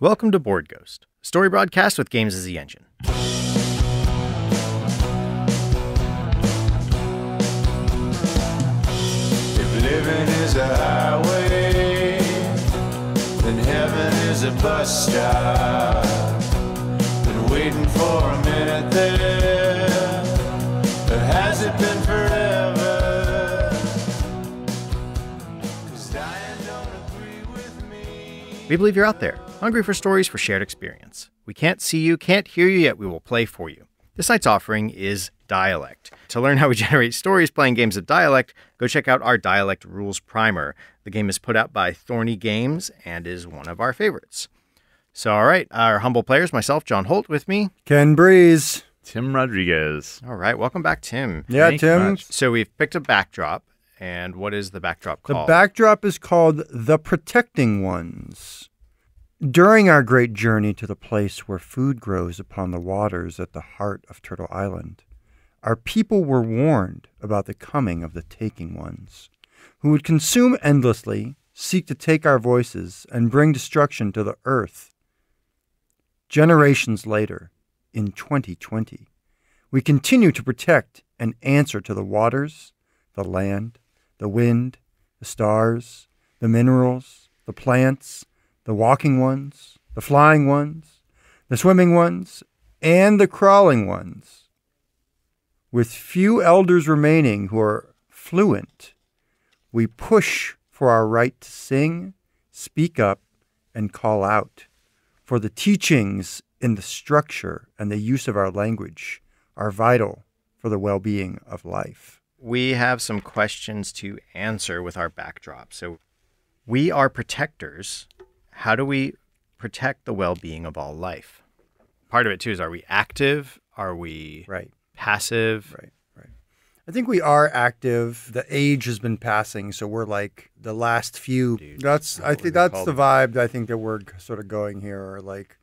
Welcome to Board Ghost, a story broadcast with games as the engine. If living is a highway, then heaven is a bus stop. Been waiting for a minute there, but has it been forever? 'Cause dying don't agree with me. We believe you're out there, hungry for stories for shared experience. We can't see you, can't hear you, yet we will play for you. This night's offering is Dialect. To learn how we generate stories playing games of Dialect, go check out our Dialect Rules Primer. The game is put out by Thorny Games and is one of our favorites. So, all right, our humble players, myself, John Holt, with me. Ken Breese. Tim Rodriguez. All right, welcome back, Tim. Yeah, Thank you Tim. much. So we've picked a backdrop, and what is the backdrop The called? backdrop is called The Protecting Ones. During our great journey to the place where food grows upon the waters at the heart of Turtle Island, our people were warned about the coming of the Taking Ones, who would consume endlessly, seek to take our voices, and bring destruction to the earth. Generations later, in 2020, we continue to protect and answer to the waters, the land, the wind, the stars, the minerals, the plants, the walking ones, the flying ones, the swimming ones, and the crawling ones. With few elders remaining who are fluent, we push for our right to sing, speak up, and call out. For the teachings in the structure and the use of our language are vital for the well-being of life. We have some questions to answer with our backdrop. So we are protectors. How do we protect the well-being of all life? Part of it, too, is are we active? Are we passive? Right. I think we are active. The age has been passing, so we're like the last few. I think that's the vibe I think that we're sort of going here, or like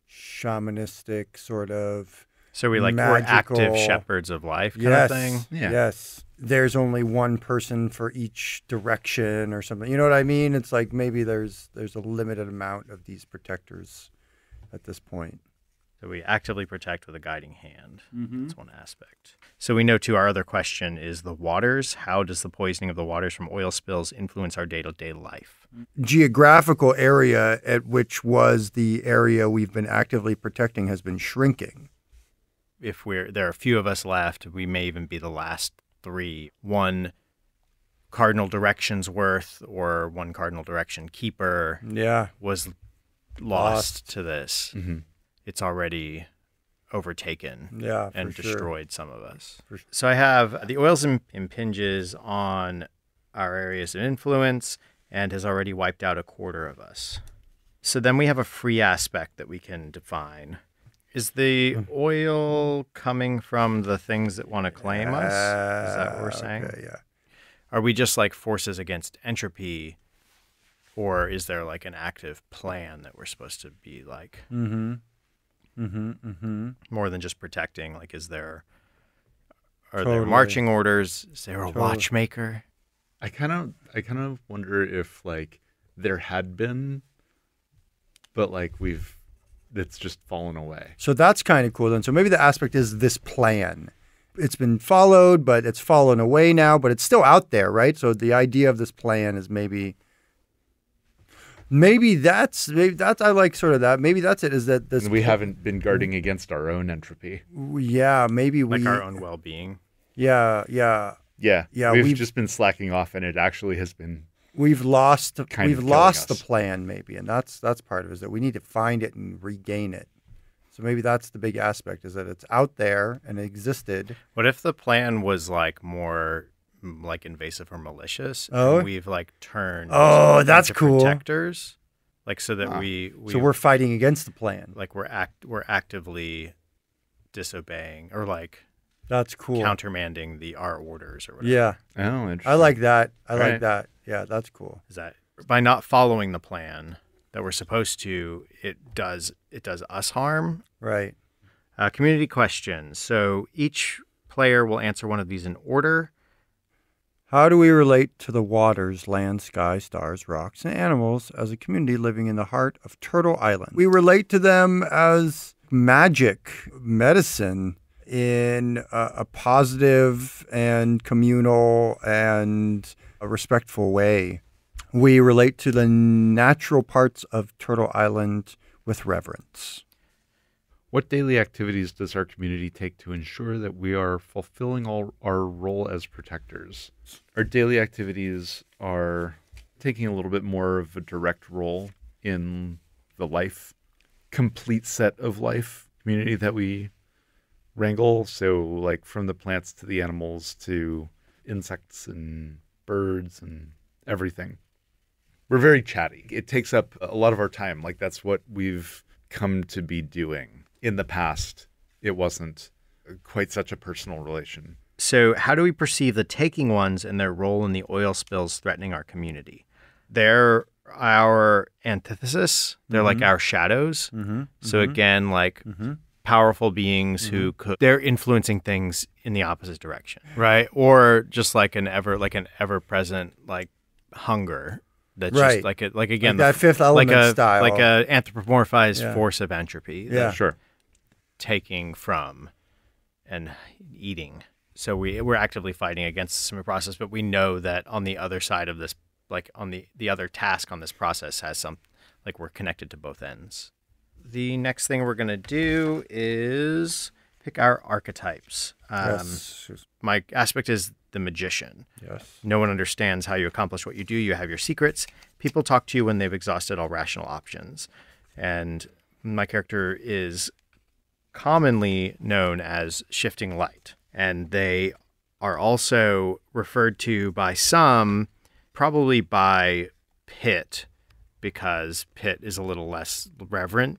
shamanistic sort of. So we're magical, active shepherds of life kind of thing? Yeah. Yes. There's only one person for each direction or something. You know what I mean? It's like maybe there's a limited amount of these protectors at this point. So we actively protect with a guiding hand. That's one aspect. So we know, too, our other question is the waters. How does the poisoning of the waters from oil spills influence our day-to-day life? Geographical area at which was the area we've been actively protecting has been shrinking. If there are a few of us left, we may even be the last three. One cardinal directions worth or one cardinal direction keeper was lost to this. Mm-hmm. It's already overtaken and destroyed some of us. For sure. So I have the oils impinges on our areas of influence and has already wiped out a quarter of us. So then we have a free aspect that we can define. Is the oil coming from the things that want to claim us? Is that what we're saying? Okay, yeah. Are we just like forces against entropy, or is there like an active plan that we're supposed to be like more than just protecting? Like, are there marching orders? Is there a watchmaker? I kind of wonder if like there had been, but like it's just fallen away. So that's kind of cool then. So maybe the aspect is this plan. It's been followed, but it's fallen away now, but it's still out there, right? So the idea of this plan is maybe that's I like sort of that. Maybe that's it. Is that this? We haven't been guarding against our own entropy. Yeah, maybe like our own well-being. Yeah. We've just been slacking off, and it actually has been. We've lost the us. plan, maybe, and that's part of it, is that we need to find it and regain it. So maybe that's the big aspect, is that it's out there and it existed. What if the plan was like more like invasive or malicious? Oh, and we've like turned. That's into cool. Protectors, like so that so we're fighting against the plan. Like we're actively disobeying or like. That's cool. Countermanding our orders or whatever. Yeah. Oh, interesting. I like that. I like that. Yeah, that's cool. Is that by not following the plan that we're supposed to, it does us harm? Right. Community questions. So each player will answer one of these in order. How do we relate to the waters, land, sky, stars, rocks, and animals as a community living in the heart of Turtle Island? We relate to them as magic, medicine, in a positive and communal and a respectful way. We relate to the natural parts of Turtle Island with reverence. What daily activities does our community take to ensure that we are fulfilling our role as protectors? Our daily activities are taking a little bit more of a direct role in the complete set of life community that we wrangle. So like from the plants to the animals to insects and birds and everything. We're very chatty. It takes up a lot of our time. Like that's what we've come to be doing. In the past, it wasn't quite such a personal relation. So how do we perceive the taking ones and their role in the oil spills threatening our community? They're our antithesis. They're like our shadows. So again, like powerful beings who they're influencing things in the opposite direction, right? Or just like an ever present like hunger. That's Right. just like again, Like that Fifth Element style. like a anthropomorphized force of entropy. Yeah. Sure. Taking from and eating. So we're actively fighting against the similar process, but we know that on the other side of this, like on the other task on this process has some, like we're connected to both ends. The next thing we're going to do is pick our archetypes. Yes. My aspect is the magician. Yes. No one understands how you accomplish what you do. You have your secrets. People talk to you when they've exhausted all rational options. And my character is commonly known as shifting light. And they are also referred to by some, probably by Pitt, because Pitt is a little less reverent,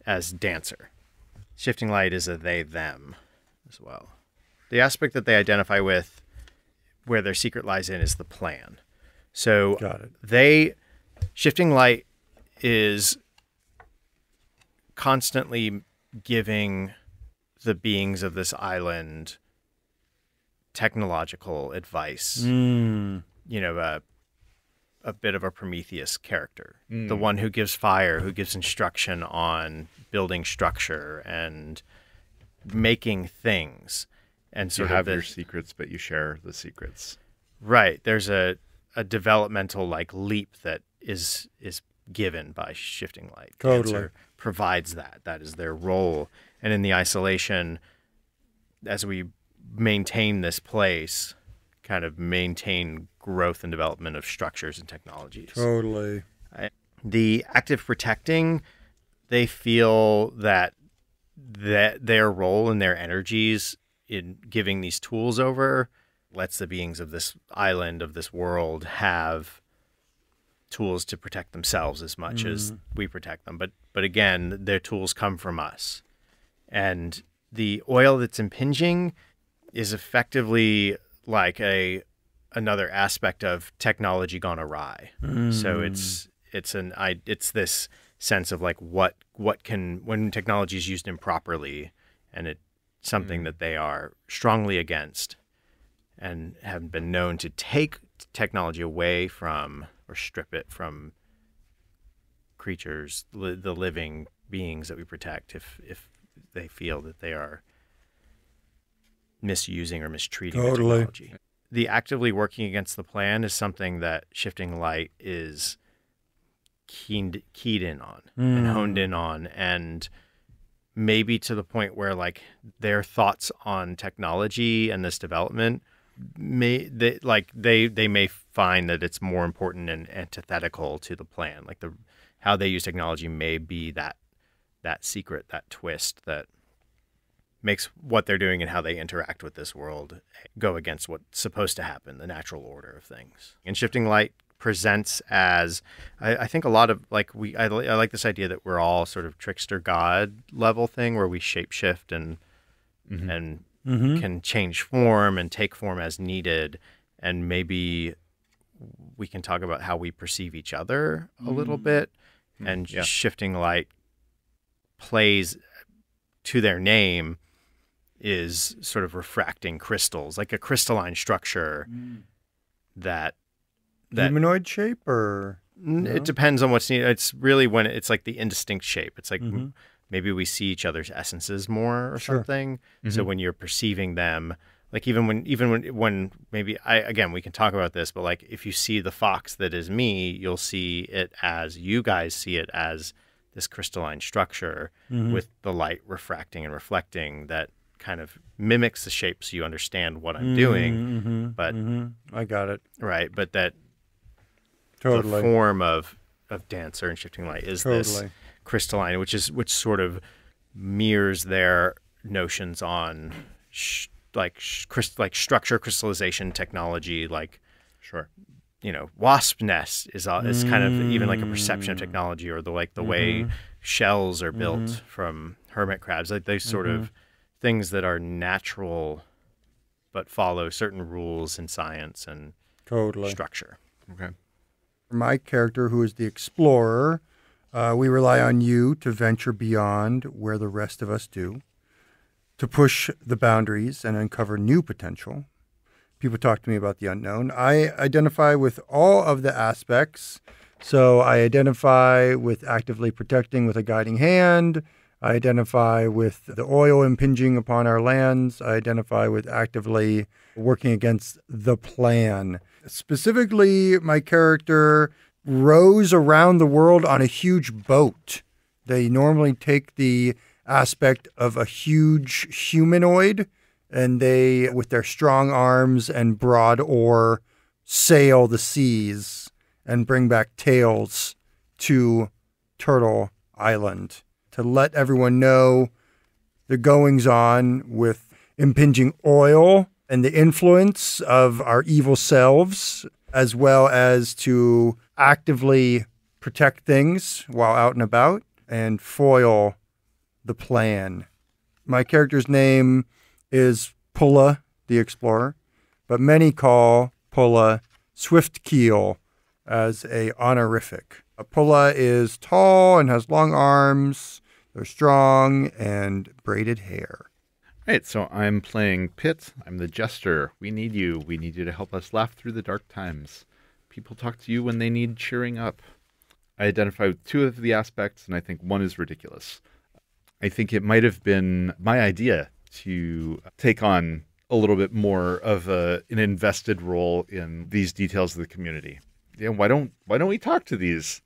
as dancer. Shifting light is a they, them as well. The aspect that they identify with, where their secret lies in, is the plan. So Got it. Shifting light is constantly giving the beings of this island technological advice. You know, a bit of a Prometheus character, the one who gives fire, who gives instruction on building structure and making things. And You sort have of your secrets, but you share the secrets. right. There's a developmental like leap that is given by shifting light. Totally. Dancer provides that. That is their role. And in the isolation, as we maintain this place, kind of maintain growth and development of structures and technologies. Totally. The active protecting, they feel that their role and their energies in giving these tools over lets the beings of this island, of this world, have tools to protect themselves as much as we protect them. But again, their tools come from us. And the oil that's impinging is effectively like another aspect of technology gone awry. So it's this sense of like what can, when technology is used improperly, and it's something that they are strongly against and have been known to take technology away from or strip it from creatures, the living beings that we protect, if they feel that they are misusing or mistreating the technology. The actively working against the plan is something that shifting light is keyed in on and honed in on, and maybe to the point where like their thoughts on technology and this development they may find that it's more important and antithetical to the plan. Like how they use technology may be that secret, that twist that makes what they're doing and how they interact with this world go against what's supposed to happen, the natural order of things. And shifting light presents as, I think a lot of like I like this idea that we're all sort of trickster god level thing where we shapeshift and can change form and take form as needed, and maybe we can talk about how we perceive each other a little bit. And shifting light plays to their name is sort of refracting crystals, like a crystalline structure that Humanoid shape or? it depends on what's needed. It's really when it's like the indistinct shape. It's like Mm-hmm. maybe we see each other's essences more or Sure. something. So when you're perceiving them, like even when maybe we can talk about this, but like if you see the fox that is me, you'll see it as you guys see it as this crystalline structure with the light refracting and reflecting that kind of mimics the shape so you understand what I'm doing. But I got it. right, but that Totally. the form of dancer and shifting light is this Totally. crystalline, which sort of mirrors their notions on structure, crystallization technology, like Sure. wasp nest is kind of even like a perception of technology, or the way shells are built from hermit crabs, like those sort of things that are natural but follow certain rules in science and Totally. structure. Okay. My character, who is the explorer, we rely on you to venture beyond where the rest of us do, to push the boundaries and uncover new potential. People talk to me about the unknown. I identify with all of the aspects. So I identify with actively protecting with a guiding hand. I identify with the oil impinging upon our lands. I identify with actively working against the plan. Specifically, my character rows around the world on a huge boat. They normally take the aspect of a huge humanoid, and they, with their strong arms and broad oar, sail the seas and bring back tales to Turtle Island to let everyone know the goings on with impinging oil and the influence of our evil selves, as well as to actively protect things while out and about and foil the plan. My character's name is Pulla, the explorer, but many call Pulla Swiftkeel as a honorific. A Pulla is tall and has long arms. They're strong and braided hair. Right, so I'm playing Pitt. I'm the Jester. We need you. We need you to help us laugh through the dark times. People talk to you when they need cheering up. I identify with two of the aspects, and I think one is ridiculous. I think it might have been my idea to take on a little bit more of an invested role in these details of the community. Yeah, why don't we talk to these?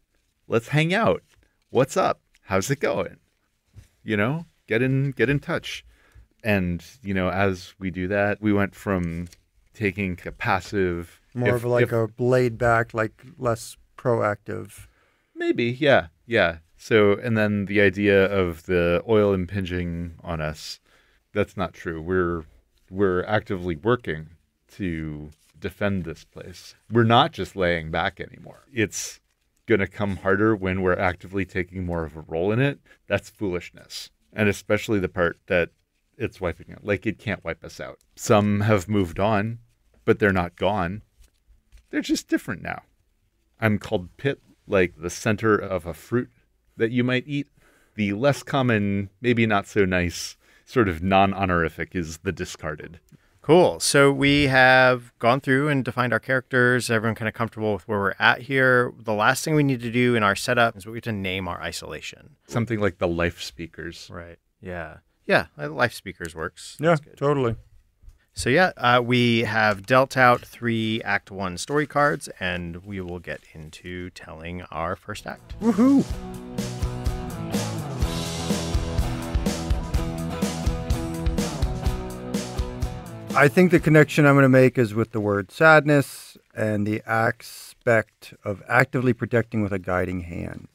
Let's hang out. What's up? How's it going? Get in touch. And, as we do that, we went from taking a passive... More of like a laid back, like less proactive. Maybe, yeah. So, and then the idea of the oil impinging on us, that's not true. We're actively working to defend this place. We're not just laying back anymore. It's going to come harder when we're actively taking more of a role in it. That's foolishness. And especially the part that it's wiping out. Like, it can't wipe us out. Some have moved on, but they're not gone. They're just different now. I'm called Pit, like the center of a fruit that you might eat. The less common, maybe not so nice, sort of non-honorific is the discarded. Cool. So we have gone through and defined our characters. Everyone kind of comfortable with where we're at here. The last thing we need to do in our setup is we have to name our isolation. Something like the life speakers. Right. Yeah. Yeah. Life speakers works. Yeah, That's good. totally. So we have dealt out 3 Act 1 story cards, and we will get into telling our first act. Woohoo! I think the connection I'm going to make is with the word sadness and the aspect of actively protecting with a guiding hand.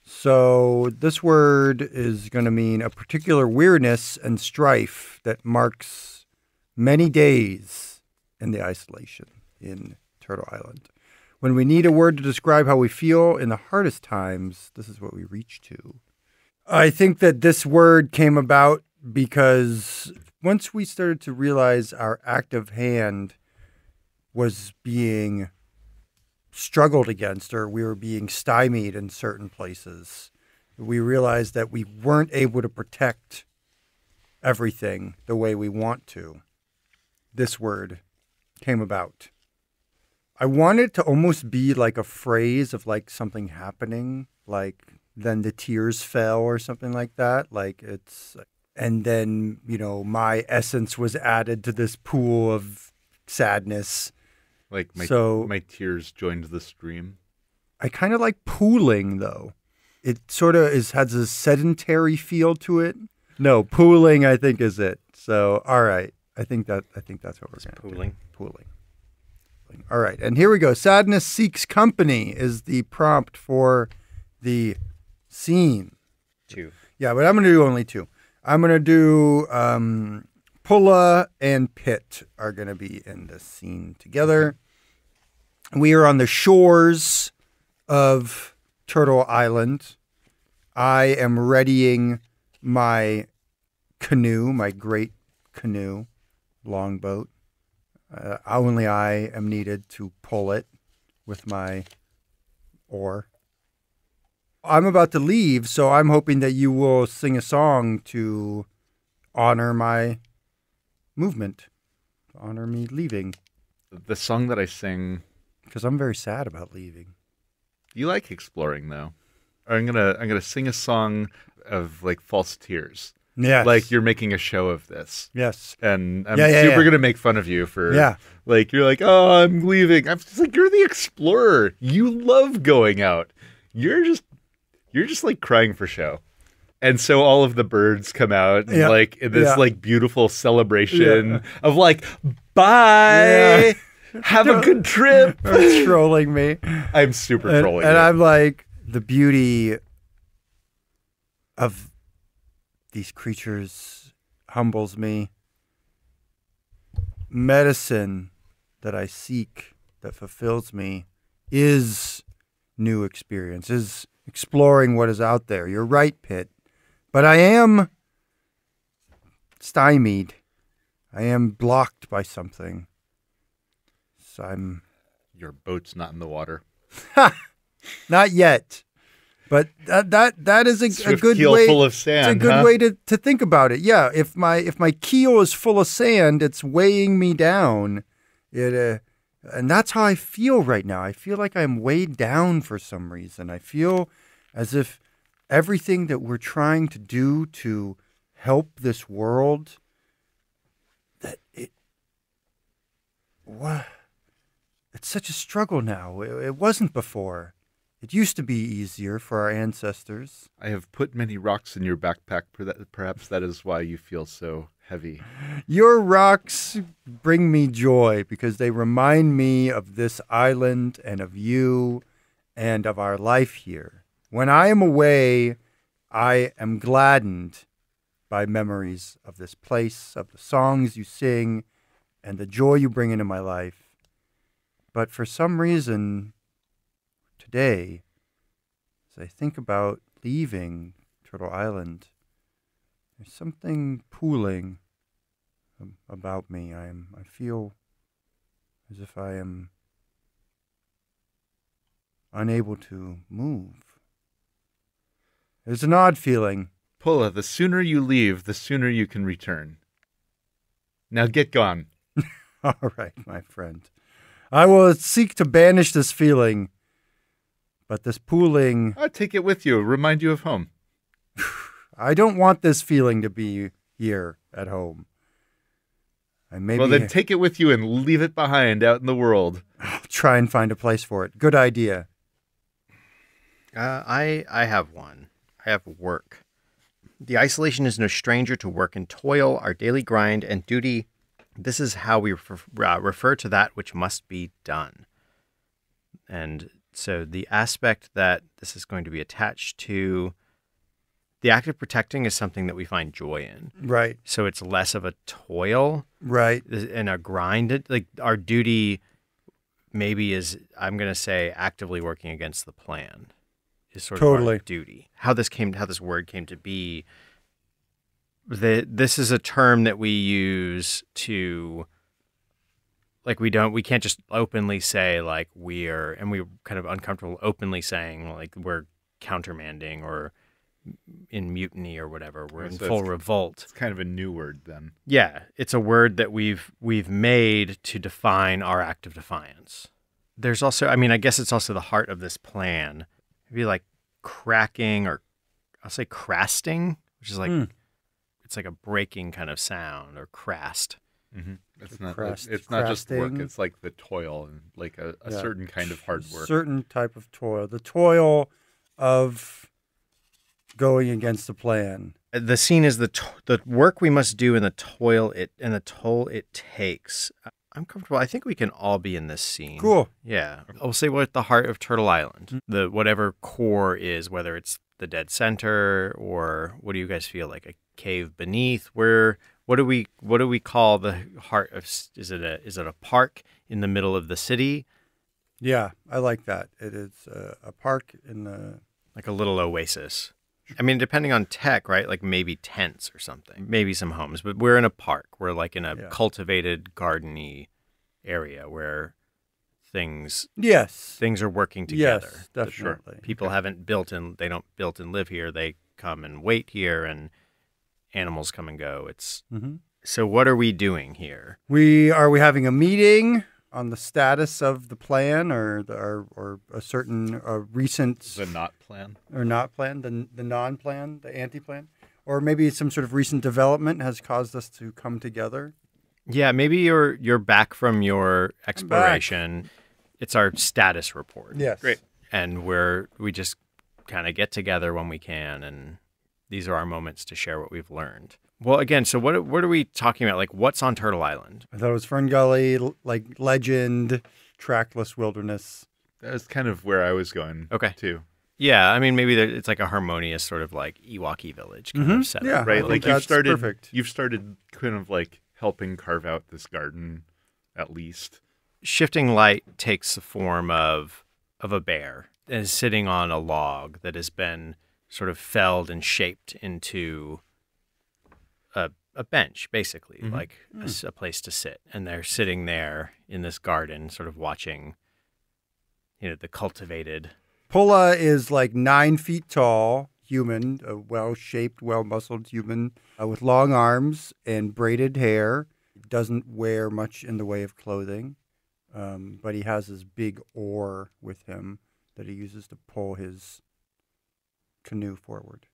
So this word is going to mean a particular weariness and strife that marks many days in the isolation in Turtle Island. When we need a word to describe how we feel in the hardest times, this is what we reach to. I think that this word came about because once we started to realize our active hand was being struggled against, or we were being stymied in certain places, we realized that we weren't able to protect everything the way we want to. This word came about. I want it to almost be like a phrase of like something happening, like then the tears fell or something like that. Like it's, and then, my essence was added to this pool of sadness. Like So- my tears joined the stream. I kind of like pooling though. It sort of has a sedentary feel to it. No, pooling I think is it. So all right, I think that's what we're going to Pooling. Pooling. All right, and here we go. Sadness seeks company is the prompt for the scene. 2. Yeah, but I'm going to do only 2. I'm going to do Pulla and Pitt are going to be in the scene together. We are on the shores of Turtle Island. I am readying my canoe, my great canoe, longboat. Only I am needed to pull it with my oar. I'm about to leave, so I'm hoping that you will sing a song to honor my movement, to honor me leaving, The song that I sing, because I'm very sad about leaving. you like exploring though. I'm gonna sing a song of like false tears. Yes. Like you're making a show of this. Yes. And I'm Yeah, super yeah. gonna make fun of you for Yeah. like you're like, oh, I'm leaving. I'm just like, you're the explorer. You love going out. You're just like crying for show. And so all of the birds come out and Yeah. like in this Yeah. like beautiful celebration Yeah. of like, bye. Yeah. Have a good trip. Are trolling me. I'm super And, trolling. and you. I'm like, the beauty of these creatures humbles me. Medicine that I seek, that fulfills me, is new experience, is exploring what is out there. You're right, Pitt. But I am stymied. I am blocked by something. So I'm Your boat's not in the water. not yet. But that is a Swift good keel way. full of sand. It's a good huh? way to think about it. Yeah, if my keel is full of sand, it's weighing me down. And that's how I feel right now. I feel like I'm weighed down for some reason. I feel as if everything that we're trying to do to help this world, it's such a struggle now. It wasn't before. It used to be easier for our ancestors. I have put many rocks in your backpack. Perhaps that is why you feel so heavy. Your rocks bring me joy because they remind me of this island and of you and of our life here. When I am away, I am gladdened by memories of this place, of the songs you sing, and the joy you bring into my life. But for some reason, today, as I think about leaving Turtle Island, there's something pooling about me. I feel as if I am unable to move. There's an odd feeling. Pulla, the sooner you leave, the sooner you can return. Now get gone. All right, my friend. I will seek to banish this feeling, but this pooling, I'll take it with you. Remind you of home. I don't want this feeling to be here at home. Well, then take it with you and leave it behind out in the world. I'll try and find a place for it. Good idea. I have one. I have work. The isolation is no stranger to work and toil, our daily grind and duty. This is how we refer to that which must be done. And so the aspect that this is going to be attached to, the act of protecting is something that we find joy in. Right, So it's less of a toil right. and a grind. Like our duty maybe is, I'm going to say, actively working against the plan is sort of Totally. our duty. How this word came to be, this is a term that we use to, like, we can't just openly say like we're kind of uncomfortable openly saying like we're countermanding or in mutiny or whatever. We're in So full it's- revolt. It's kind of a new word then. Yeah, it's a word that we've made to define our act of defiance. there's also, I mean, I guess it's also the heart of this plan. Maybe like cracking, or I'll say crasting, which is like, it's like a breaking kind of sound, or crast. Mm-hmm. It's not. Crest- It's not just work. crasting. It's like the toil and like a Yeah. certain kind of hard work. Certain type of toil. The toil of going against the plan. The scene is the work we must do and the toll it takes. I'm comfortable. I think we can all be in this scene. Cool. Yeah. I'll say we're at the heart of Turtle Island. The whatever core is, whether it's the dead center or what do you guys feel like, a cave beneath? What do we call the heart of? Is it a park in the middle of the city? Yeah, I like that. It is a park in the... Like a little oasis. I mean, depending on tech, right? Like maybe tents or something, maybe some homes, but we're in a park. We're like in a cultivated, gardeny area where things are working together. Yes, definitely. People haven't they don't built and live here. They come and wait here, and animals come and go. It's So what are we doing here? Are we having a meeting on the status of the plan, or a certain recent The not plan. or not plan, the non-plan, the anti-plan, or maybe some sort of recent development has caused us to come together? Yeah, maybe you're back from your exploration. It's our status report. Yes. Great. And we just kind of get together when we can, and these are our moments to share what we've learned. Well, again, so what are we talking about? Like, what's on Turtle Island? I thought it was Fern Gully, like legend, trackless wilderness. That's kind of where I was going. Okay. Too. Yeah, I mean, maybe it's like a harmonious sort of like Ewok village kind of setup. Yeah, Right. I Like think that's perfect. You've started kind of like helping carve out this garden, at least. Shifting light takes the form of a bear and is sitting on a log that has been sort of felled and shaped into a bench, basically, like a place to sit. And they're sitting there in this garden, sort of watching, the cultivated. Pulla is like 9 feet tall, human, a well-shaped, well-muscled human with long arms and braided hair. Doesn't wear much in the way of clothing, but he has this big oar with him that he uses to pull his canoe forward.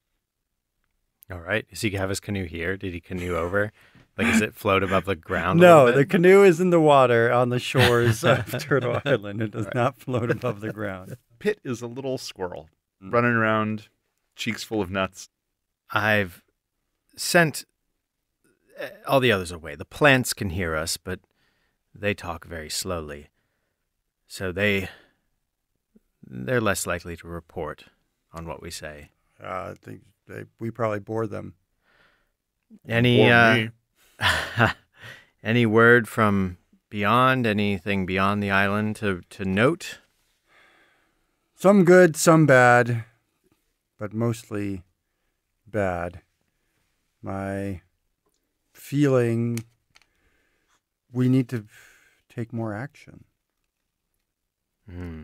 All right. Does he have his canoe here? Did he canoe over? Like, does it float above the ground? No, a the little bit? canoe is in the water on the shores of Turtle Island. It does not float above the ground. Pitt is a little squirrel running around, cheeks full of nuts. I've sent all the others away. The plants can hear us, but they talk very slowly. So they're less likely to report on what we say. I think we probably bore them. Any Or me. any word from beyond, anything beyond the island to note? Some good, some bad, but mostly bad. My feeling, we need to take more action.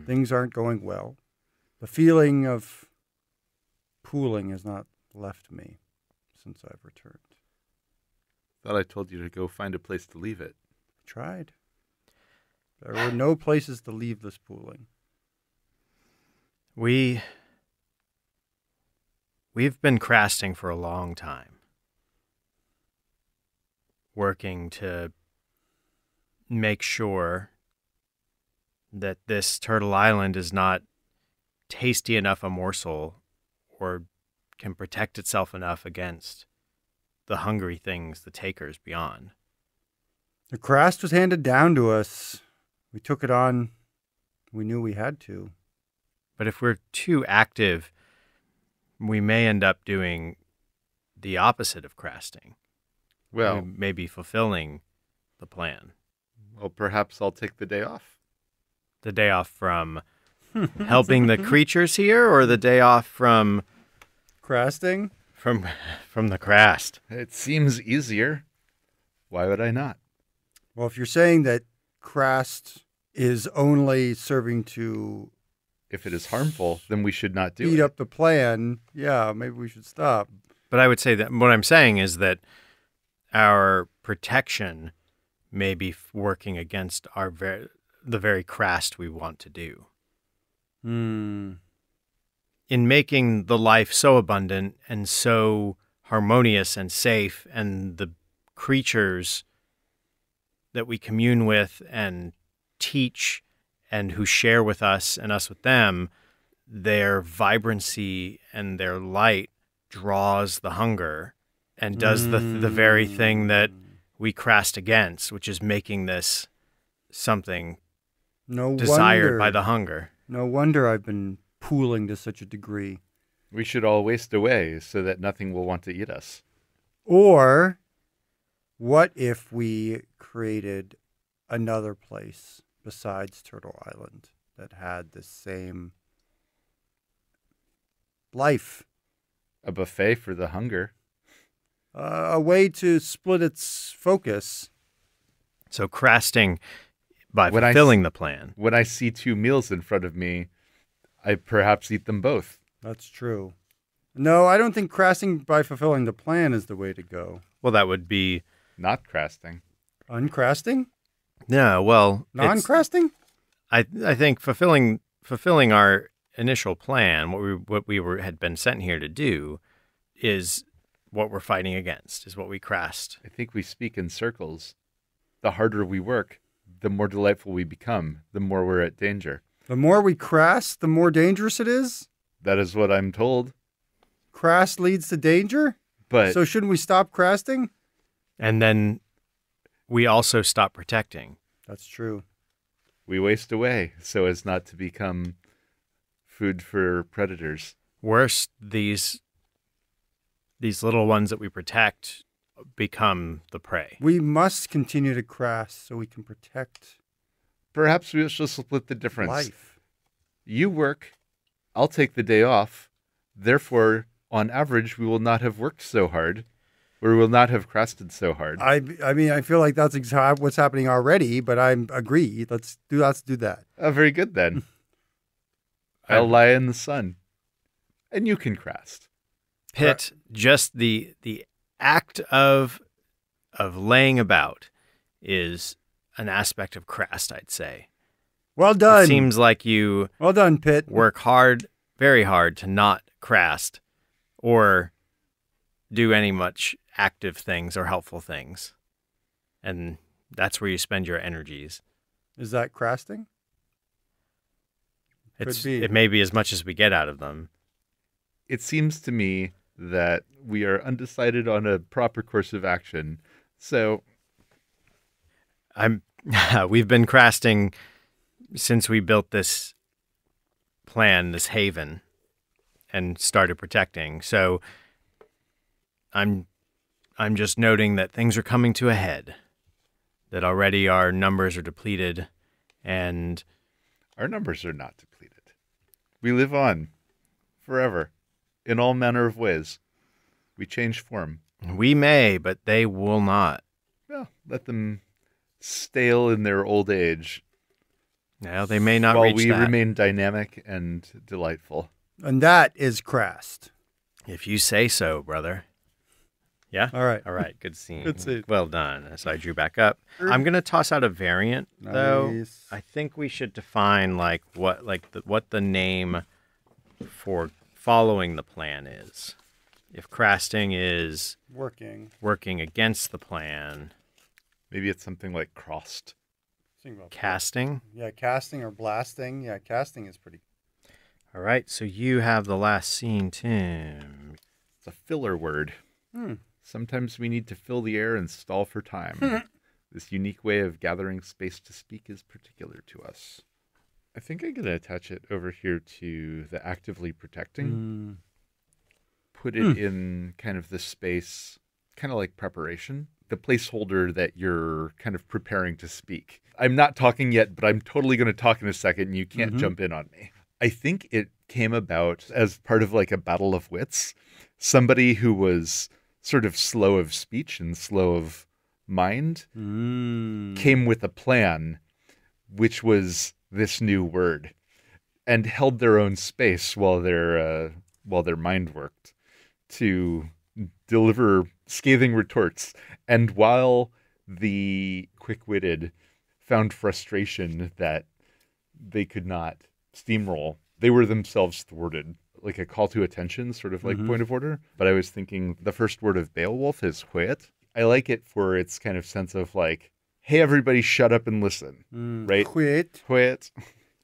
Things aren't going well. The feeling of pooling has not left me since I've returned. Thought I told you to go find a place to leave it. Tried. There were no places to leave this pooling. We've been crasting for a long time, working to make sure that this Turtle Island is not tasty enough a morsel or can protect itself enough against the hungry things, the takers beyond. The crust was handed down to us. We took it on. We knew we had to. But if we're too active, we may end up doing the opposite of crasting. Well, We may be fulfilling the plan. perhaps I'll take the day off. The day off from helping the creatures here, or the day off from Crasting? from the crast? It seems easier. Why would I not? Well, if you're saying that crust is only serving to If it is harmful, then we should not do speed it. up the plan, yeah, maybe we should stop. But I would say that what I'm saying is that our protection may be working against our the very crast we want to do. Hmm. In making the life so abundant and so harmonious and safe, and the creatures that we commune with and teach and who share with us and us with them, their vibrancy and their light draws the hunger and does the very thing that we crast against, which is making this something No desired wonder. by the hunger. No wonder I've been pooling to such a degree. We should all waste away so that nothing will want to eat us. Or what if we created another place besides Turtle Island that had the same life? A buffet for the hunger. A way to split its focus. So crasting by When I fulfilling the plan. When I see 2 meals in front of me, I perhaps eat them both. That's true. No, I don't think crasting by fulfilling the plan is the way to go. Well, that would be Not crasting. Uncrasting? no. Well, it's- Non-crasting? I think fulfilling our initial plan, what we had been sent here to do, is what we're fighting against. Is what we crast. I think we speak in circles. The harder we work, the more delightful we become, the more we're at danger. The more we crass, the more dangerous it is? That is what I'm told. Crass leads to danger? But So shouldn't we stop crasting? And then we also stop protecting. That's true. we waste away so as not to become food for predators. Worse, these little ones that we protect become the prey. We must continue to crass so we can protect Perhaps we should split the difference. life. You work, I'll take the day off. Therefore, on average, we will not have worked so hard, or we will not have crested so hard. I mean, I feel like that's what's happening already, but I agree. Let's do that. Very good then. I'll lie in the sun, and you can crest. Pitt, just the act of laying about is an aspect of crast, I'd say. Well done. It seems like you Well done, Pitt. work hard, very hard, to not crast or do any much active things or helpful things. And that's where you spend your energies. Is that crasting? Could be. It may be as much as we get out of them. It seems to me that we are undecided on a proper course of action. So We've been crasting since we built this plan, this haven, and started protecting. So I'm just noting that things are coming to a head, that already our numbers are depleted, and our numbers are not depleted. We live on forever in all manner of ways. We change form. we may, but they will not. Well, let them stale in their old age Now they may not while reach we that. remain dynamic and delightful. And that is crast. If you say so, brother. Yeah? All right. All right, good scene. Good scene. Well done. So I drew back up. I'm going to toss out a variant, though. Nice. I think we should define what the name for following the plan is. If crasting is working against the plan, Maybe it's something like crossed. Think about casting. Yeah, casting or blasting. Yeah, casting is pretty. All right, so you have the last scene, Tim. It's a filler word. Sometimes we need to fill the air and stall for time. This unique way of gathering space to speak is particular to us. I think I'm going to attach it over here to the actively protecting. Put it in kind of the space, kind of like preparation, the placeholder that you're kind of preparing to speak. I'm not talking yet, but I'm totally going to talk in a second, and you can't jump in on me. I think it came about as part of like a battle of wits. Somebody who was sort of slow of speech and slow of mind came with a plan, which was this new word, and held their own space while their mind worked to deliver scathing retorts. And while the quick-witted found frustration that they could not steamroll. They were themselves thwarted, like a call to attention, sort of like point of order. But I was thinking the first word of Beowulf is whit. I like it for its kind of sense of like, hey, everybody shut up and listen, right? Quit. Whit.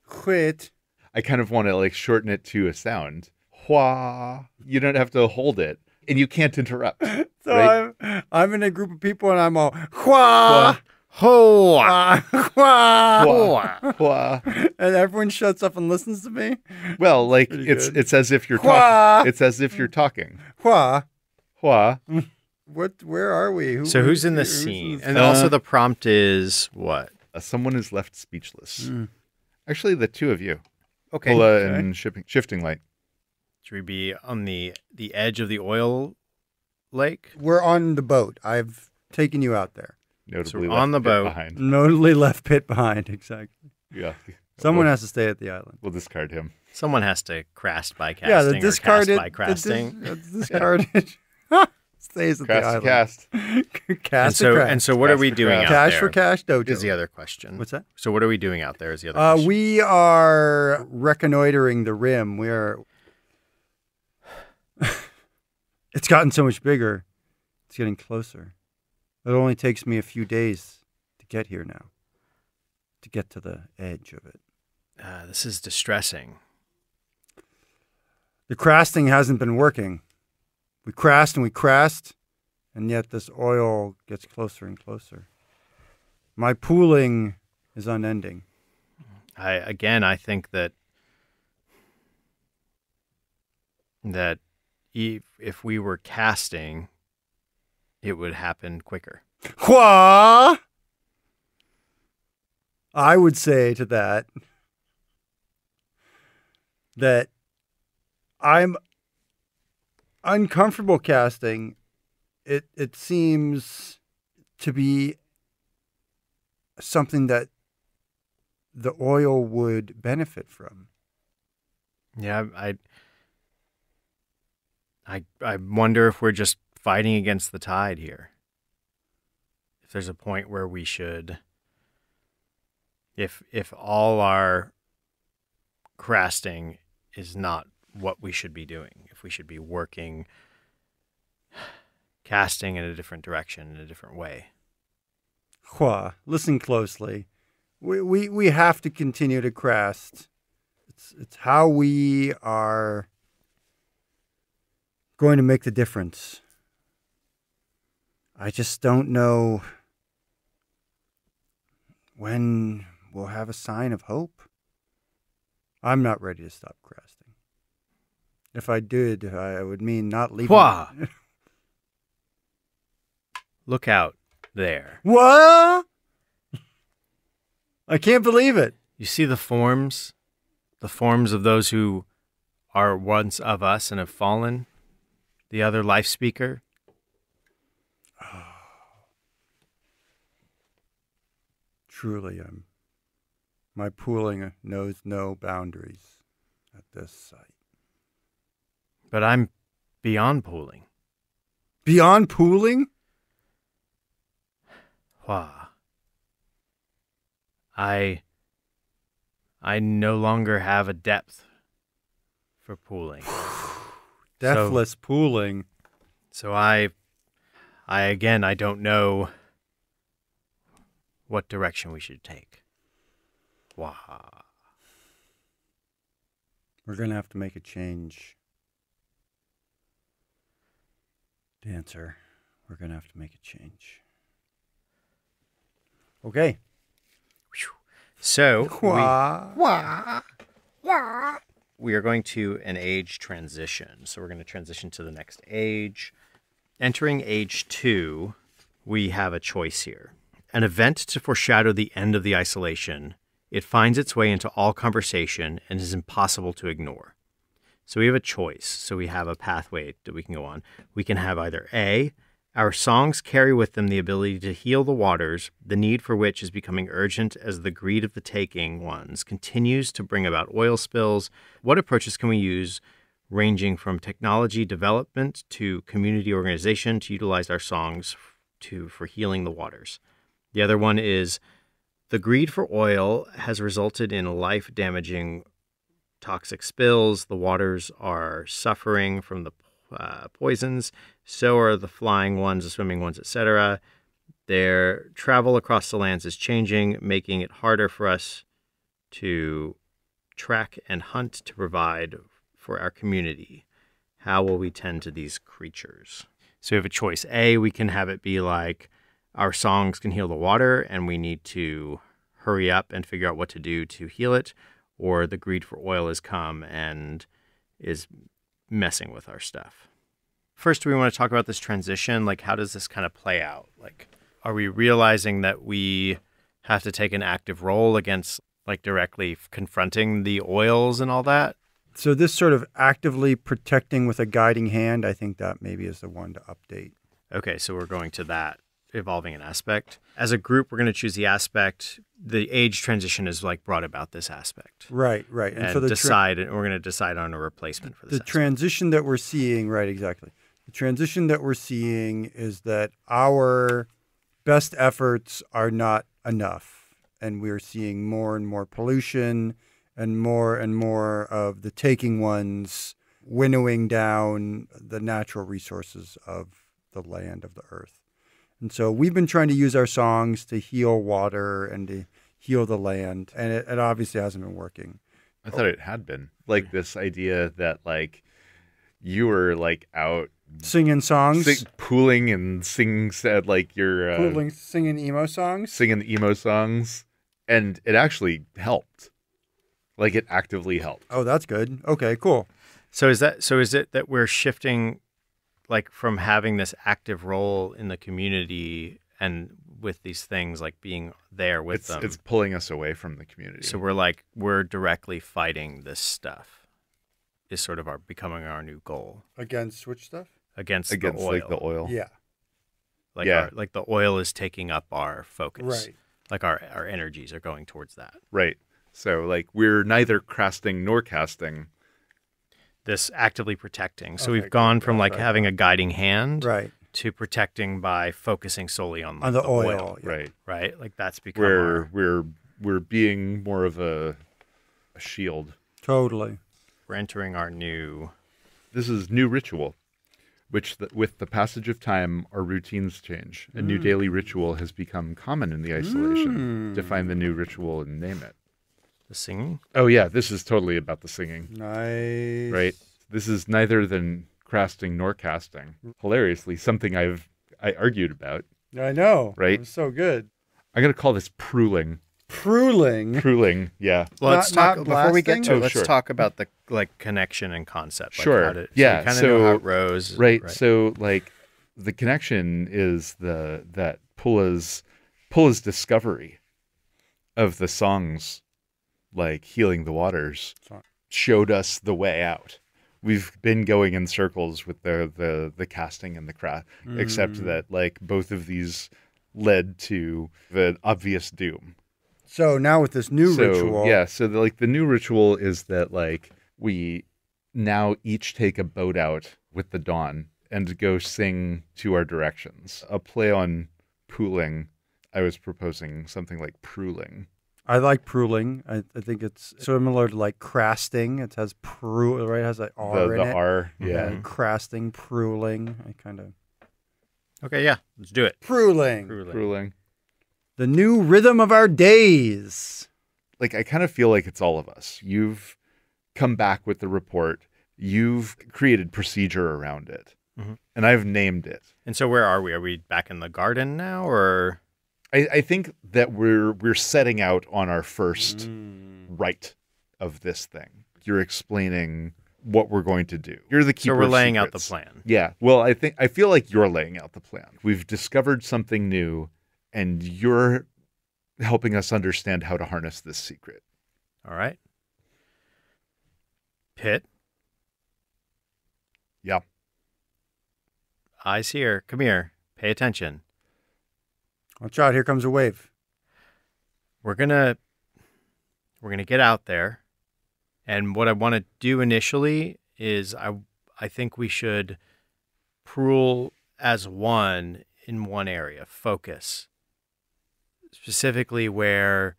Quit. I kind of want to like shorten it to a sound. Hua. You don't have to hold it, and you can't interrupt. So right? I'm in a group of people and I'm all, Hua! Hoa! Hua! Hua. Hua. And everyone shuts up and listens to me. Well, like pretty it's good. it's as if you're Hua. talking. It's as if you're talking. Hua! Hua. Where are we? So who's in this scene? And also the prompt is what? Someone is left speechless. Actually, the two of you, Okay. Pulla and shifting light. Should we be on the edge of the oil lake? We're on the boat. I've taken you out there. Notably So on left the a bit boat. behind. Notably left pit behind, exactly. Yeah. Someone we'll, has to stay at the island. We'll discard him. Someone has to crast by casting Yeah, the or discarded. cast by casting. The discarded stays at the island. Cast. Cast and so what are Cast we for doing craft. out Cash there? for cash dojo. Is the other question. What's that? So what are we doing out there is the other question. We are reconnoitering the rim. We are. It's gotten so much bigger. It's getting closer. It only takes me a few days to get here now. To get to the edge of it. This is distressing. The crasting hasn't been working. We crashed and we crashed, and yet this oil gets closer and closer. My pooling is unending. I think that if we were casting, it would happen quicker. Hua! I would say to that I'm uncomfortable casting. It seems to be something that the oil would benefit from. Yeah, I wonder if we're just fighting against the tide here. If there's a point where we should, if all our crasting is not what we should be doing, if we should be working, casting in a different direction, in a different way. Hua, listen closely. We have to continue to cast. It's how we are going to make the difference. I just don't know when we'll have a sign of hope. I'm not ready to stop crafting. If I did, I would mean not leaving. Hua! Look out there. What? I can't believe it. You see the forms of those who are once of us and have fallen? The other life speaker? Truly, my pooling knows no boundaries at this site. But I'm beyond pooling. Beyond pooling? Wow. I no longer have a depth for pooling. Deathless pooling. So I don't know what direction we should take. Wow. We're going to have to make a change. Dancer, we're going to have to make a change. Okay. So Wah. we are going to an age transition. So we're going to transition to the next age. Entering age 2, we have a choice here. An event to foreshadow the end of the isolation. It finds its way into all conversation and is impossible to ignore. So we have a choice. So we have a pathway that we can go on. We can have either A, our songs carry with them the ability to heal the waters, the need for which is becoming urgent as the greed of the taking ones continues to bring about oil spills. What approaches can we use, ranging from technology development to community organization, to utilize our songs for healing the waters? The other one is The greed for oil has resulted in life-damaging toxic spills. The waters are suffering from the poisons. So are the flying ones, the swimming ones, etc. Their travel across the lands is changing, making it harder for us to track and hunt to provide for our community. How will we tend to these creatures? So we have a choice. A, we can have it be like our songs can heal the water and we need to hurry up and figure out what to do to heal it, or the greed for oil has come and is messing with our stuff. First, we want to talk about this transition. Like, how does this kind of play out? Like, are we realizing that we have to take an active role against, like, directly confronting the oils and all that? So this sort of actively protecting with a guiding hand, I think that maybe is the one to update. Okay, so we're going to that, evolving an aspect. As a group, we're going to choose the aspect. The age transition is like brought about this aspect. Right. And so decide, and we're going to decide on a replacement for this the aspect. transition that we're seeing, right, exactly. The transition that we're seeing is that our best efforts are not enough, and we're seeing more and more pollution and more of the taking ones winnowing down the natural resources of the land, of the earth. And so we've been trying to use our songs to heal water and to heal the land, and it obviously hasn't been working. I thought it had been. Like this idea that like you were like out Singing songs, pooling and singing like you're singing emo songs. singing emo songs, and it actually helped. Like it actively helped. Oh, that's good. Okay, cool. So is it that we're shifting, like, from having this active role in the community and with these things, like being there with them? It's pulling us away from the community. So we're directly fighting this stuff. Is sort of becoming our new goal Against which stuff? against the oil. like the oil. Yeah. Like the oil is taking up our focus. Right. Like our energies are going towards that. Right. So like we're neither crafting nor casting. This actively protecting. So Okay, we've gone good. from like Right. having a guiding hand Right. to protecting by focusing solely on, like, On the oil. Yeah. Right. right? Like that's become our, We're being more of a shield. Totally. we're entering our new. This is new ritual, which with the passage of time, our routines change. A new daily ritual has become common in the isolation. Define the new ritual and name it. The singing? Oh yeah, this is totally about the singing, Nice. right? This is neither than crafting nor casting. Hilariously, something I argued about. I know. Right? It was so good. I'm gonna call this pruling. Pruling. Pruling, yeah. Well, let's Not talk before we get blasting? to it. Oh, let's sure. talk about the like connection and concept. Like Sure. How to, Yeah, So kind of so- know how it rose. Right. So like the connection is that Pulla's discovery of the songs like healing the waters showed us the way out. We've been going in circles with the casting and the craft, except that like both of these led to the obvious doom. So now with this new ritual. Yeah, so the new ritual is that like we now each take a boat out with the dawn and go sing to our directions. A play on pooling, I was proposing something like pruling. I like pruling. I think it's similar to like crasting. It has right? It has an R in The it. R, yeah. Crasting, pruling. I kind of. Okay, yeah, let's do it. Pruling. Pruling. The new rhythm of our days. Like I kind of feel like it's all of us. You've come back with the report. You've created procedure around it. Mhm. And I've named it. And so where are we? Are we back in the garden now, or I think that we're setting out on our first right of this thing. You're explaining what we're going to do. You're the keeper. so we're of laying out the secrets. plan? Yeah. Well, I feel like you're laying out the plan. We've discovered something new, and you're helping us understand how to harness this secret. All right. Pitt, Yeah. eyes here. Come here. Pay attention. Watch out! Here comes a wave. We're gonna get out there, and what I want to do initially is I think we should prule as one in one area, focus. specifically where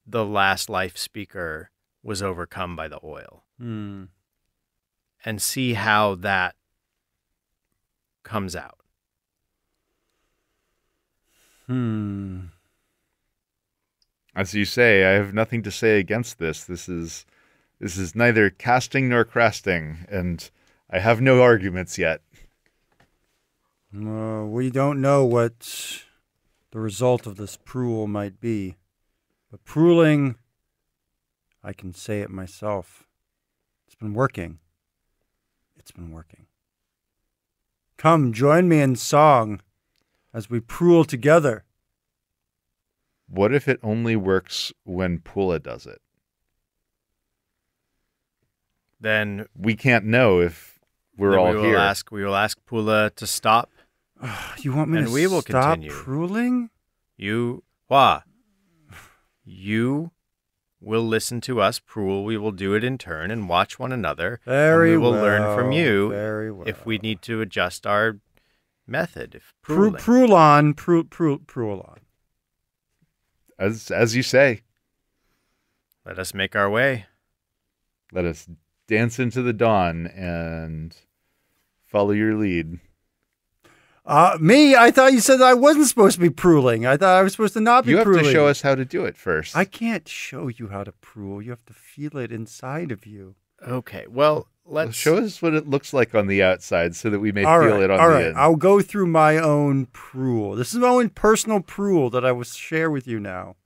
the last life speaker was overcome by the oil, and see how that comes out. As you say, I have nothing to say against this. This is neither casting nor crasting, and I have no arguments yet. We don't know what the result of this prule might be. But pruling, I can say it myself. It's been working. It's been working. Come, join me in song as we prule together. What if it only works when Pulla does it? Then We can't know if we're all here. We will ask Pulla to stop. You want me And to we will stop continue. pruling? You will listen to us prule. We will do it in turn and watch one another. Very and we will well. learn from you Very well. if we need to adjust our method. If pruling. Prule on. Prule on. As you say, Let us make our way. let us dance into the dawn and follow your lead. Me? I thought you said I wasn't supposed to be pruling. I thought I was supposed to not be You have pruling. to show us how to do it first. I can't show you how to prule. You have to feel it inside of you. Okay, well, let's Show us what it looks like on the outside so that we may All feel right, it on all the right. end. I'll go through my own prule. This is my own personal prule that I will share with you now.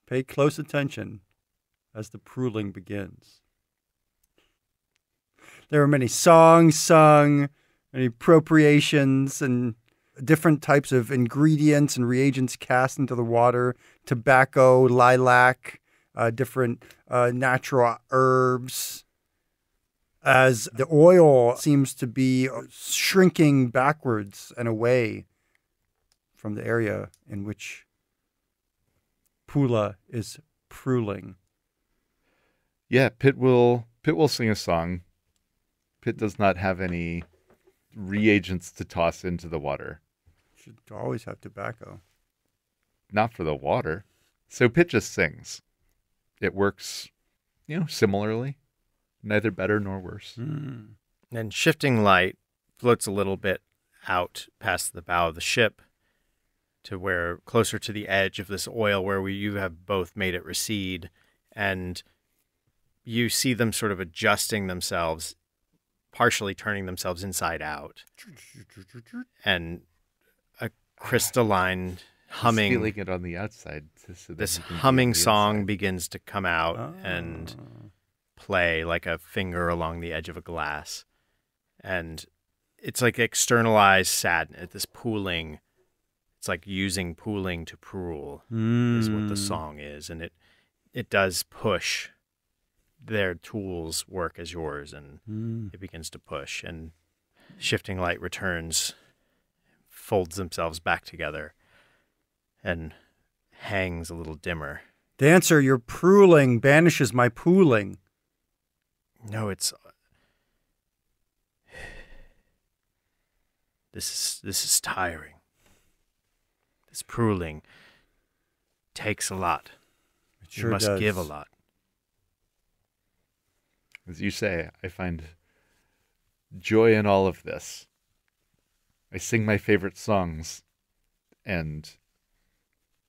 Pay close attention as the pruling begins. There are many songs sung, many appropriations, and different types of ingredients and reagents cast into the water. Tobacco, lilac, different natural herbs. As the oil seems to be shrinking backwards and away from the area in which Pulla is pruling. Yeah, Pitt will sing a song. Pitt does not have any reagents to toss into the water. Should always have tobacco. Not for the water. So Pitt just sings. It works, similarly. Neither better nor worse. And shifting light floats a little bit out past the bow of the ship to where closer to the edge of this oil where you have both made it recede, and you see them sort of adjusting themselves, partially turning themselves inside out, and a crystalline humming. He's feeling it on the outside. So that This he can be on humming the song inside. begins to come out and play like a finger along the edge of a glass. And it's like externalized sadness, this pooling. It's like using pooling to prule is what the song is. And it does push. Their tools work as yours, and it begins to push. And shifting light returns, folds themselves back together, and hangs a little dimmer. Dancer, your pruling banishes my pooling. No, it's this is tiring. This pruling takes a lot. It sure You must does. give a lot. As you say, I find joy in all of this. I sing my favorite songs, and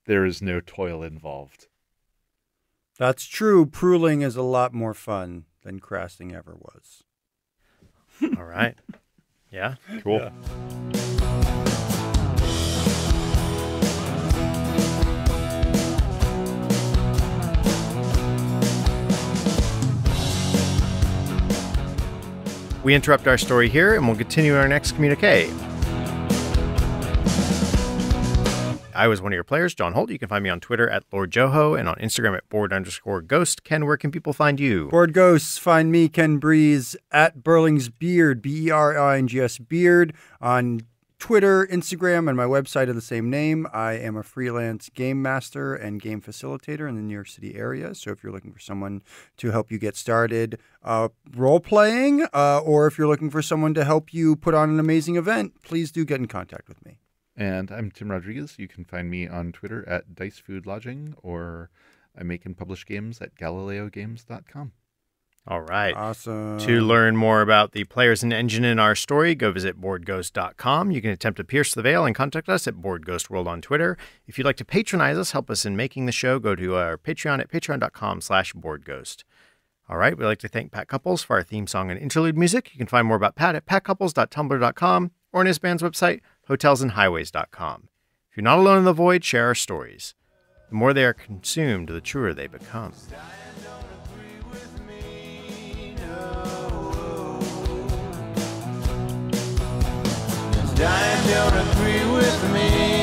there is no toil involved. That's true. Pruling is a lot more fun than crafting ever was. All right. Yeah. Cool. We interrupt our story here, and we'll continue our next communique. I was one of your players, John Holt. You can find me on Twitter at Lord Joho and on Instagram at board_ghost. Ken, where can people find you? Board Ghosts, find me, Ken Breese, at Burling's Beard, Berings Beard, on Twitter, Instagram, and my website of the same name. I am a freelance game master and game facilitator in the New York City area. So if you're looking for someone to help you get started role-playing, or if you're looking for someone to help you put on an amazing event, please do get in contact with me. And I'm Tim Rodriguez. You can find me on Twitter at DiceFoodLodging, or I make and publish games at GalileoGames.com. All right. Awesome. To learn more about the players and engine in our story, go visit boardghost.com. You can attempt to pierce the veil and contact us at BoardGhostWorld on Twitter. If you'd like to patronize us, help us in making the show, go to our Patreon at patreon.com/BoardGhost. All right, we'd like to thank Pat Couples for our theme song and interlude music. You can find more about Pat at patcouples.tumblr.com or on his band's website, hotelsandhighways.com. If you're not alone in the void, share our stories. The more they are consumed, the truer they become. Dying don't agree with me.